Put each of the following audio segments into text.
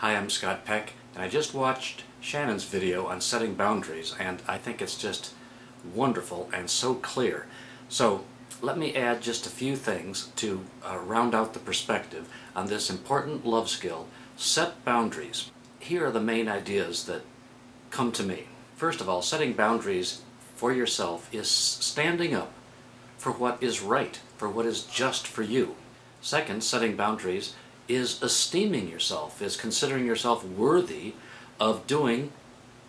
Hi, I'm Scott Peck, and I just watched Shannon's video on setting boundaries, and I think it's just wonderful and so clear. So let me add just a few things to round out the perspective on this important love skill: set boundaries. Here are the main ideas that come to me. First of all, setting boundaries for yourself is standing up for what is right, for what is just for you. Second, setting boundaries is esteeming yourself, is considering yourself worthy of doing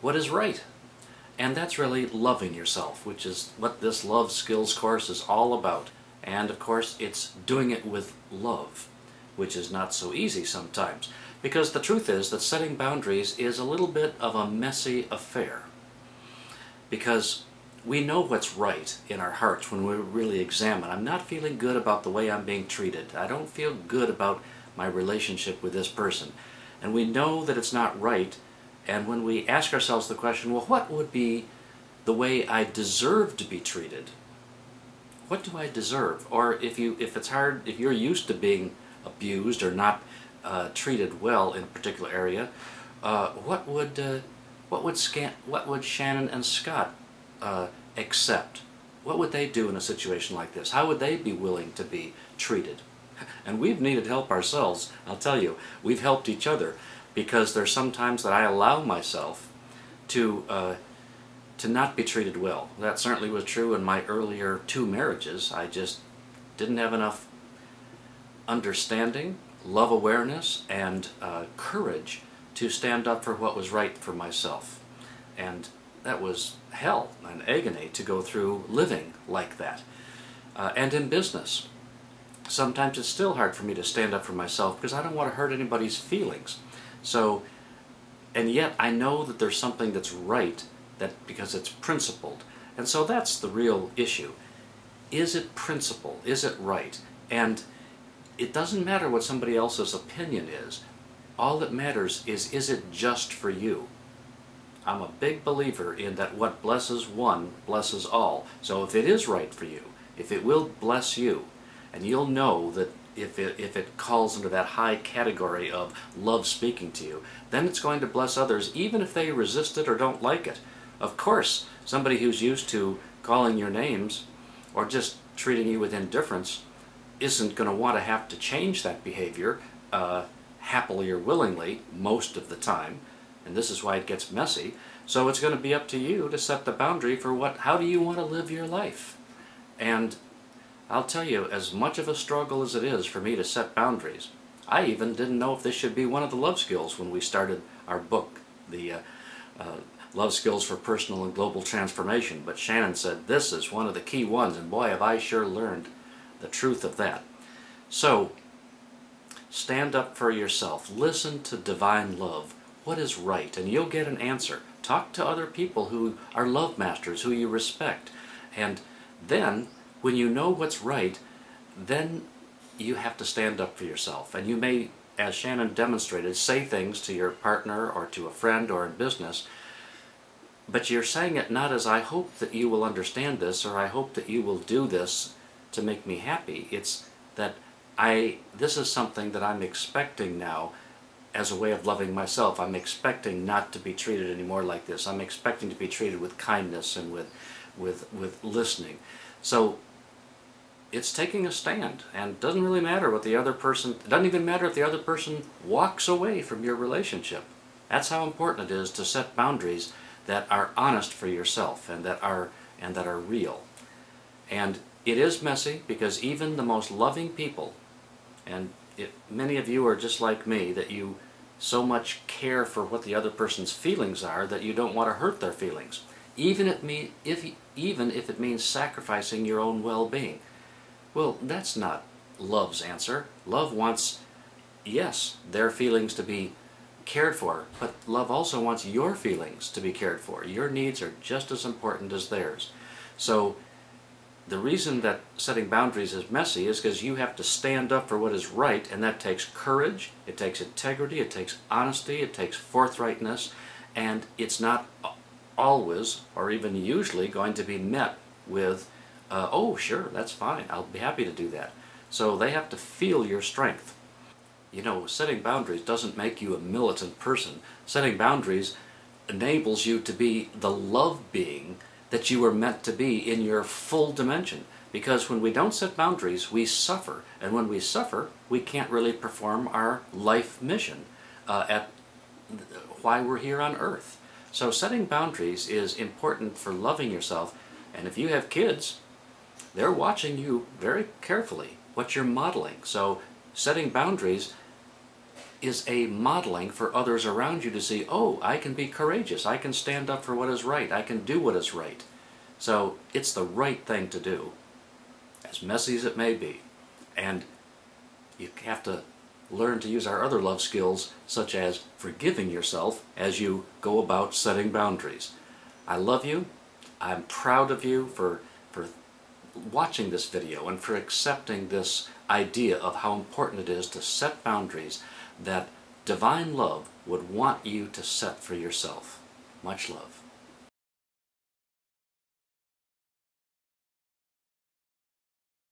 what is right. And that's really loving yourself, which is what this love skills course is all about. And of course, it's doing it with love, which is not so easy sometimes. Because the truth is that setting boundaries is a little bit of a messy affair. Because we know what's right in our hearts when we really examine. I'm not feeling good about the way I'm being treated. I don't feel good about my relationship with this person. And we know that it's not right, and when we ask ourselves the question, well, what would be the way I deserve to be treated? What do I deserve? Or if it's hard, if you're used to being abused or not treated well in a particular area, what would Shannon and Scott accept? What would they do in a situation like this? How would they be willing to be treated? And we've needed help ourselves. I'll tell you, we've helped each other, because there's some times that I allow myself to not be treated well. That certainly was true in my earlier 2 marriages. I just didn't have enough understanding, love awareness, and courage to stand up for what was right for myself. And that was hell and agony to go through living like that. And in business, sometimes it's still hard for me to stand up for myself because I don't want to hurt anybody's feelings. So, and yet I know that there's something that's right, because it's principled. And so that's the real issue. Is it principled? Is it right? And it doesn't matter what somebody else's opinion is. All that matters is it just for you? I'm a big believer in that what blesses one blesses all. So if it is right for you, if it will bless you, and you'll know that if it calls into that high category of love speaking to you, then it's going to bless others, even if they resist it or don't like it. Of course, somebody who's used to calling your names or just treating you with indifference isn't going to want to have to change that behavior happily or willingly most of the time, and this is why it gets messy. So it's going to be up to you to set the boundary for how do you want to live your life. And I'll tell you, as much of a struggle as it is for me to set boundaries, I even didn't know if this should be one of the love skills when we started our book, the Love Skills for Personal and Global Transformation. But Shannon said this is one of the key ones, and boy, have I sure learned the truth of that. So, stand up for yourself. Listen to divine love. What is right? And you'll get an answer. Talk to other people who are love masters, who you respect. And then, when you know what's right, then you have to stand up for yourself. And you may, as Shannon demonstrated, say things to your partner or to a friend or in business, but you're saying it not as I hope that you will understand this or I hope that you will do this to make me happy. It's that this is something that I'm expecting now as a way of loving myself. I'm expecting not to be treated anymore like this. I'm expecting to be treated with kindness and with listening. So it's taking a stand, and it doesn't really matter what the other person, it doesn't even matter if the other person walks away from your relationship. That's how important it is to set boundaries that are honest for yourself and that are real. And it is messy, because even the most loving people, and many of you are just like me, that you so much care for what the other person's feelings are that you don't want to hurt their feelings, even if it means sacrificing your own well-being. Well, that's not love's answer. Love wants, yes, their feelings to be cared for, but love also wants your feelings to be cared for. Your needs are just as important as theirs. So the reason that setting boundaries is messy is because you have to stand up for what is right, and that takes courage, it takes integrity, it takes honesty, it takes forthrightness, and it's not always, or even usually, going to be met with oh, sure, that's fine, I'll be happy to do that. So they have to feel your strength. You know, setting boundaries doesn't make you a militant person. Setting boundaries enables you to be the love being that you were meant to be in your full dimension. Because when we don't set boundaries, we suffer. And when we suffer, we can't really perform our life mission at why we're here on earth. So setting boundaries is important for loving yourself. And if you have kids, they're watching you very carefully, what you're modeling. So setting boundaries is a modeling for others around you to see, oh, I can be courageous, I can stand up for what is right, I can do what is right. So it's the right thing to do, as messy as it may be. And you have to learn to use our other love skills, such as forgiving yourself as you go about setting boundaries. I love you. I'm proud of you for watching this video and for accepting this idea of how important it is to set boundaries that divine love would want you to set for yourself. Much love.